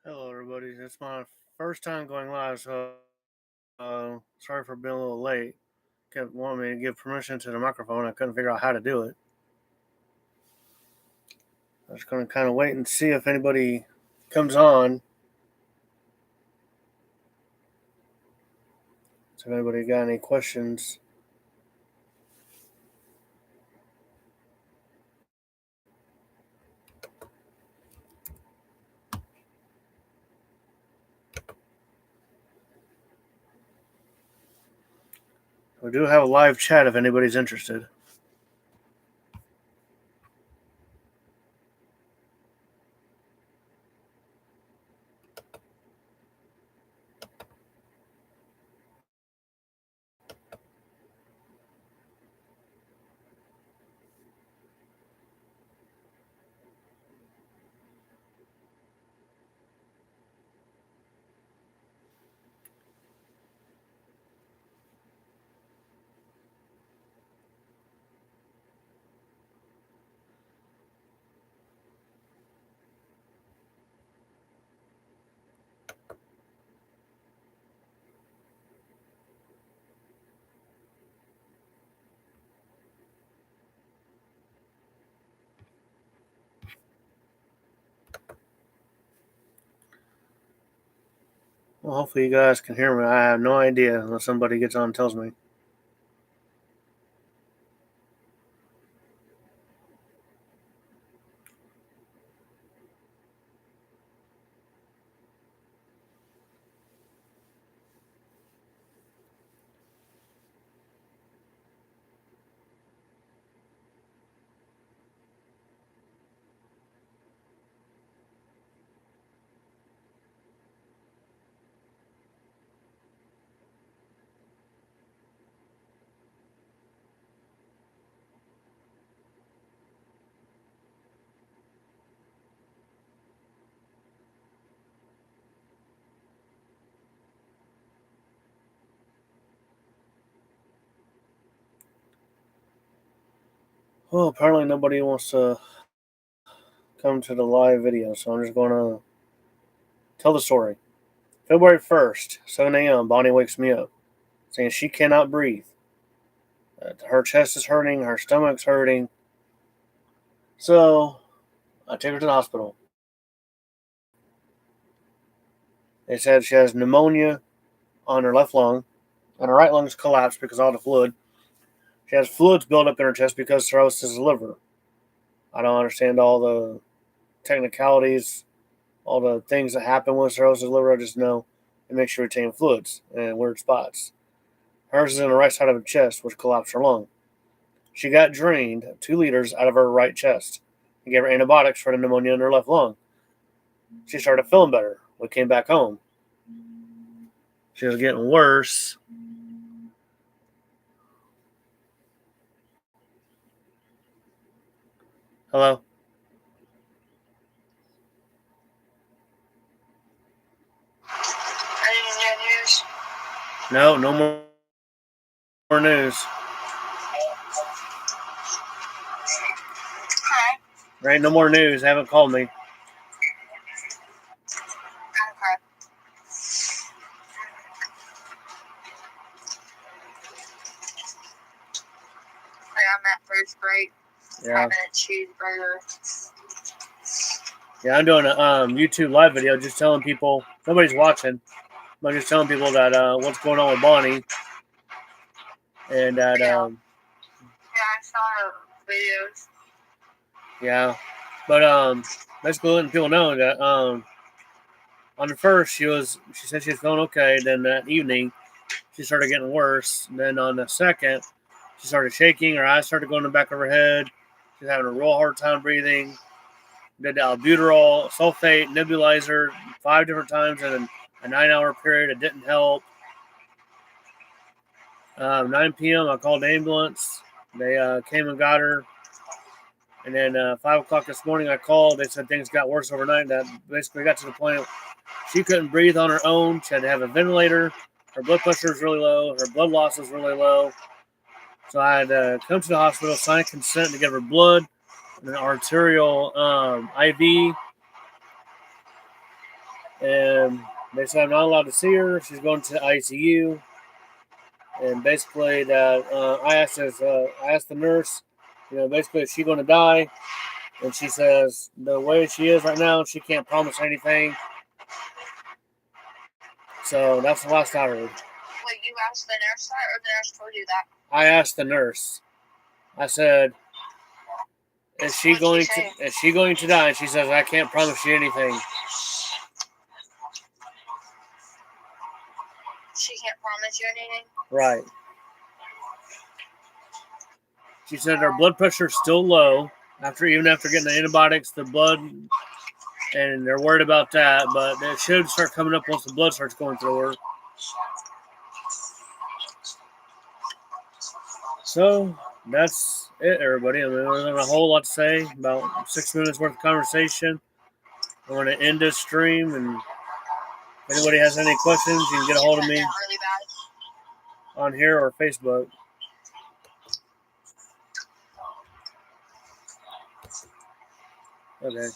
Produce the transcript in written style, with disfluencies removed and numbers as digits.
Hello, everybody. It's my first time going live, so sorry for being a little late. Kept wanting me to give permission to the microphone. I couldn't figure out how to do it. I'm just going to kind of wait and see if anybody comes on. So, if anybody got any questions? We do have a live chat if anybody's interested. Well, hopefully you guys can hear me. I have no idea unless somebody gets on and tells me. Well, apparently nobody wants to come to the live video, so I'm just going to tell the story. February 1st, 7 a.m., Bonnie wakes me up saying she cannot breathe. Her chest is hurting, her stomach's hurting. So I take her to the hospital. They said she has pneumonia on her left lung, and her right lung's collapsed because of all the fluid. She has fluids built up in her chest because cirrhosis of the liver. I don't understand all the technicalities, all the things that happen with cirrhosis of the liver. I just know it makes you retain fluids in weird spots. Hers is in the right side of her chest, which collapsed her lung. She got drained 2 liters out of her right chest and gave her antibiotics for the pneumonia in her left lung. She started feeling better. We came back home. She was getting worse. Hello? Any news? No, no more news. Hi. There ain't no more news. They haven't called me. Okay. I'm at first break. Yeah. Having a cheeseburger. Yeah, I'm doing a YouTube live video just telling people, nobody's watching, I'm just telling people that what's going on with Bonnie. And that, Yeah, I saw the videos. yeah. But basically letting people know that on the first, she said she was feeling okay. Then that evening, she started getting worse. And then on the second, she started shaking. Her eyes started going in the back of her head. She's having a real hard time breathing. Did albuterol, sulfate, nebulizer 5 different times in a 9-hour period. It didn't help. 9 p.m., I called the ambulance. They came and got her. And then 5 o'clock this morning, I called. They said things got worse overnight. That basically got to the point she couldn't breathe on her own. She had to have a ventilator. Her blood pressure was really low. Her blood loss was really low. So I had to come to the hospital, sign consent to give her blood and an arterial IV. and they said I'm not allowed to see her. She's going to the ICU, and basically that I asked the nurse, basically is she going to die? And she says the way she is right now, she can't promise anything. So that's the last I heard. Wait, you asked the nurse that, or the nurse told you that? I asked the nurse. I said, "Is she going to die?" And she says, "I can't promise you anything." She can't promise you anything? Right. She said her blood pressure is still low even after getting the antibiotics, the blood, and they're worried about that. But it should start coming up once the blood starts going through her. So that's it, everybody. I mean, there's not a whole lot to say. About 6 minutes worth of conversation. I'm going to end this stream, and if anybody has any questions, you can get a hold of me really bad on here or Facebook. Okay.